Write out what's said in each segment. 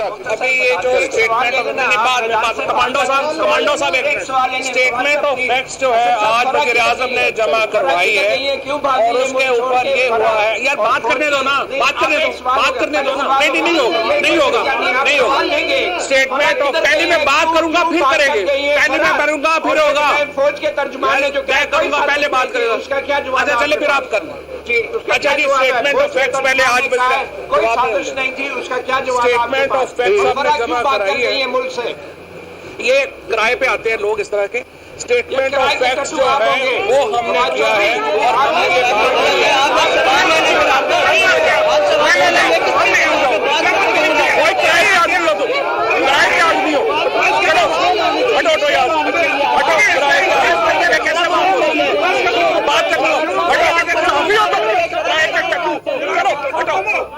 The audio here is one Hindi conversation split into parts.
साहब अभी ये जो स्टेटमेंट कमांडो साहब स्टेटमेंट ऑफ फैक्ट्स जो है आज वज़ीर आज़म ने जमा करवाई है और उसके ऊपर ये हुआ है। यार बात करने दो ना, बात करने दो ना। नहीं होगा। स्टेटमेंट ऑफ पहले मैं बात करूंगा फिर करेंगे, पहले मैं करूंगा फिर होगा। फौज के तर्जुमान ने जो क्या करूंगा पहले बात करेगा, उसका क्या जवाब? अच्छा चले फिर आप करना। अच्छा जी, स्टेटमेंट ऑफ फैक्ट्स पहले आज कोई साजिश नहीं थी, उसका क्या जवाब? स्टेटमेंट ऑफ फैक्ट्स हमने जमा कराई है मुल्क से। ये किराए पे आते हैं लोग इस तरह के। स्टेटमेंट ऑफ फैक्ट्स जो है वो हमने किया है और हमने कोई किराए आदमी हो, तुम किराए के आदमी हो, चलो हटो यार, हटो किराए कैसे बात कर लो, हटो हम भी हो तुम किराए के टट्टू,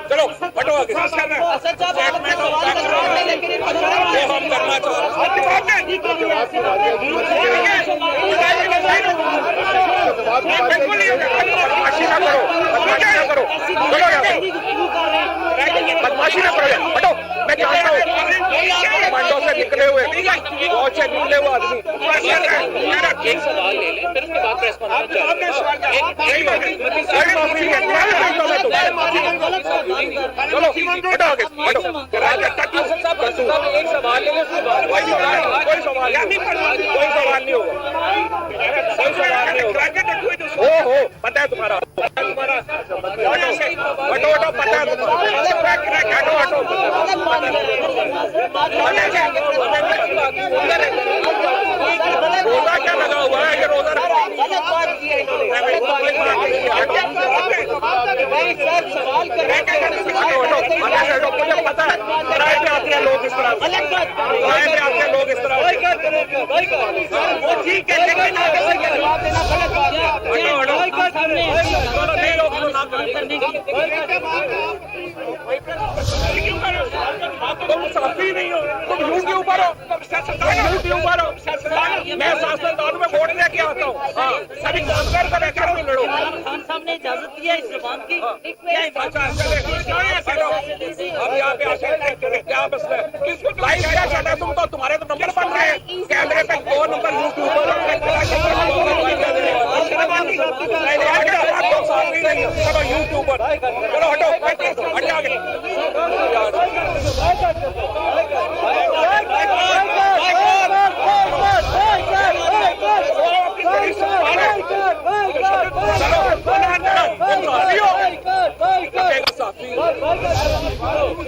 चलो हटो आगे। स्टेटमेंट ऑफ फैक्ट्स वो हम करना चाह बदमाशी ना करो, हटो। मैं जानता हूँ कमांडो से निकले हुए बहुत से निकले हुए आदमी। एक सवाल ले लें फिर उसके बाद प्रेस कॉन्फ्रेंस चलो हटो आगे, हटो। एक सवाल ले लें, कोई सवाल नहीं होगा। हो पता है तुम्हारा, हटो पता है रोजा क्या लगा हुआ है? ये रोजा मुझे पता है किराए पे आते हैं लोग इस तरह, किराए पे आते हैं लोग इस तरह। ठीक है लेकिन तुम साथी नहीं हो, तुम यूट्यूबर हो, मैं सियासतदान में वोट लेके आता हूँ। सभी कामगार का लेकर लड़ो। खान ने इजाजत दिया इस जबान की। अब यहाँ पे क्या मसला है? लाइव क्या चल रहा है? तुम तो तुम्हारे तो नंबर बन रहे हैं कैमरे पे, 2 नंबर यूट्यूबर यूट्यूबर। चलो हटो, हट आगे।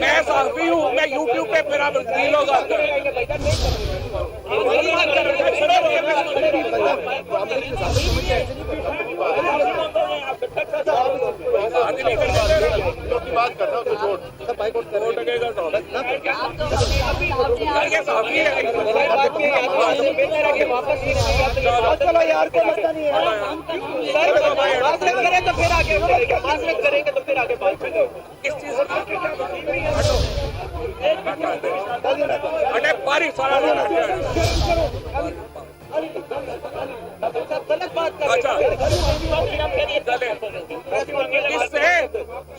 मैं साफी हूँ, मैं यूट्यूब पे मेरा वकील होगा। बात करता हूँ चलो यार, कोई मसला नहीं है। तो फिर आगे करेंगे तो फिर आगे बात करेंगे। किस चीज अटैक पारी सारा अच्छा इससे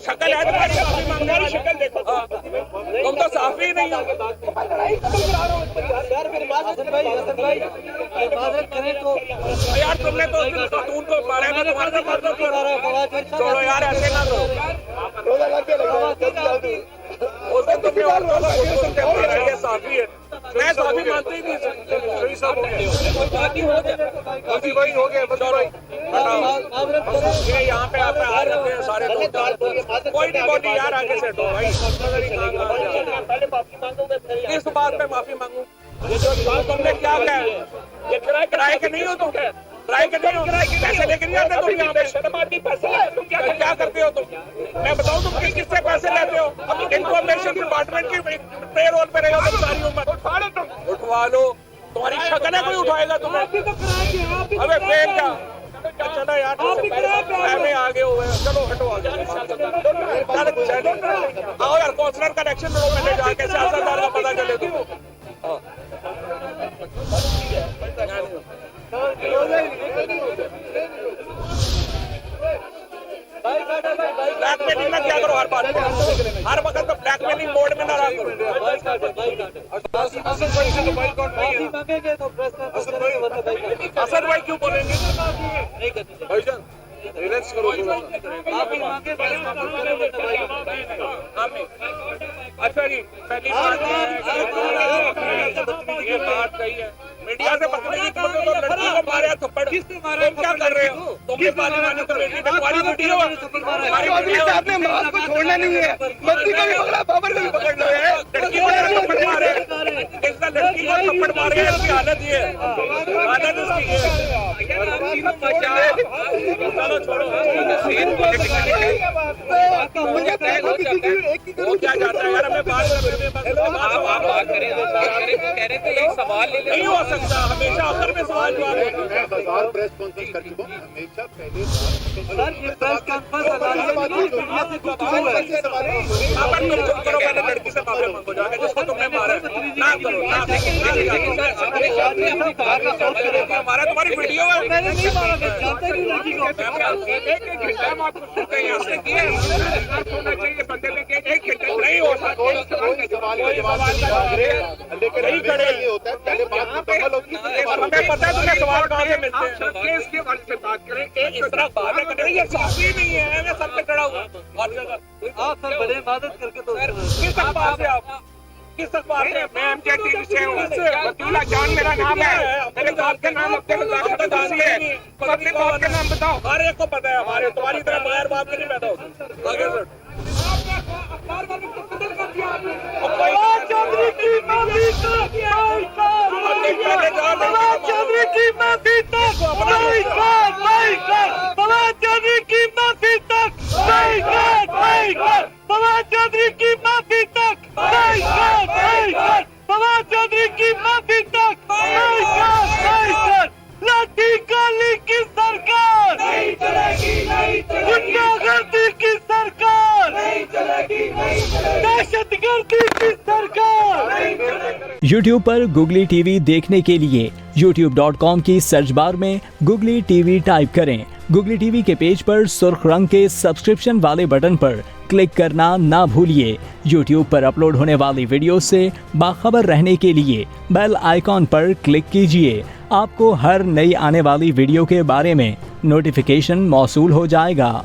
शक्ल है तुम्हारी, शक्ल देखो, तुम तो साफी नहीं हो। यार तुमने तो खातून को मारा है, तुम्हारा मतलब छोड़ो यार, ऐसे ना करो। साफी है, मैं साफी मानते ही नहीं। वही हो गया ये यहाँ पे आप आ जाते हैं सारे लोग। कोई नहीं यार, आगे से हटो भाई। किस बात पे माफी मांगू? तुमने क्या कहा? ये किराए के नहीं हो तुम? किराए के नहीं हो, पैसे लेके नहीं आते तुम यहाँ पे? शर्म आती, पैसे तुम क्या करते हो तुम? मैं बताऊँ तुम किससे पैसे लेते हो? अब इंफॉर्मेशन डिपार्टमेंट की पेरोल पे रहेगा तुम सारी उम्र। उठवा लो, तुम्हारी शक्ल है, कोई उठाएगा तुम्हें? अबे फेंक क्या चला यार, मैं आगे हुए। चलो हटो आगे, आओ यार, काउंसलर का इलेक्शन लड़ो पहले जाके, सियासतदान का पता चले तुमको। ब्लैकमेलिंग ना क्या करो हर बात, हर वक्त तो ब्लैकमेलिंग मोड में ना रहा करो। असद भाई से तो बाइकआउट नहीं है। मांगेंगे तो प्रेस असद भाई क्यों बोलेंगे? नहीं करनी भाईजान रिलैक्स करो थोड़ा सा। आप ही मांगे प्रेस कॉन्फ्रेंस करेंगे तो अच्छा जी, पहली बात ये बात सही है, मीडिया से बदतमीजी करो तो लड़की को मारे थप्पड़, तुम क्या कर रहे हो? तुमने पार्लियामेंट कमेटी में तुम्हारी वीडियो है, तुम्हारी वीडियो है। आपने माल को छोड़ना नहीं है, बत्ती को भी पकड़ा, बाबर को भी पकड़ लो है। लड़की को थप्पड़ मारे, इसका लड़की को थप्पड़ मार गया, इसकी हालत ये है, हालत इसकी ये है। चलो छोड़ो, वो क्या चाहता है यार, हमें बात करें नहीं हो सकता, हमेशा अगर में सवाल जवाब मैं बार प्रेस कॉन्फ्रेंस कर चुका हूं, हमेशा पहले सर ये प्रेस कॉन्फ्रेंस अगर तुम चुप करो, पहले लड़की से माफी मांगो जाके जिसको तुमने मारा है। ना करो, ना हमारा तुम्हारी वीडियो है। मैंने नहीं मारा, मैं जानता ही नहीं लड़की को। एक घंटा में आपको सुनते हैं, आपने किया होना चाहिए बंदे में एक घंटा नहीं हो सकता। नहीं खड़े ये होता है, पहले बात मुकम्मल होती है। हमें पता है तुम्हें सवाल कहाँ से मिलते हैं। केस के बारे में बात करें, इस तरह बात करें, ये साफी नहीं है, मैं सब पे खड़ा हुआ। आप सर बड़े इबादत करके तो किस अखबार से आप, किस अखबार से? मैं एमजे टीवी से हूँ, वकीला जान मेरा नाम है। मेरे बाप के नाम अपने बताओ, अपने बाप के नाम बताओ। हर एक को पता है, हमारे तुम्हारी तरह बाहर बाप के नहीं पैदा होते। आगे सर, चौधरी की माफी तक चौधरी की माफी तक चौधरी की माफी तक चौधरी की माफी तक चौधरी की माफी तक लाठी काली की सरकार नहीं चलेगी, गुंडागर्दी की सरकार नहीं चलेगी, दहशतगर्दी की सरकार। YouTube पर गुगली टीवी देखने के लिए youtube.com की सर्च बार में गुगली टीवी टाइप करें। गुगली टीवी के पेज पर सुर्ख रंग के सब्सक्रिप्शन वाले बटन पर क्लिक करना ना भूलिए। YouTube पर अपलोड होने वाली वीडियो से बाखबर रहने के लिए बेल आइकॉन पर क्लिक कीजिए। आपको हर नई आने वाली वीडियो के बारे में नोटिफिकेशन मौसूल हो जाएगा।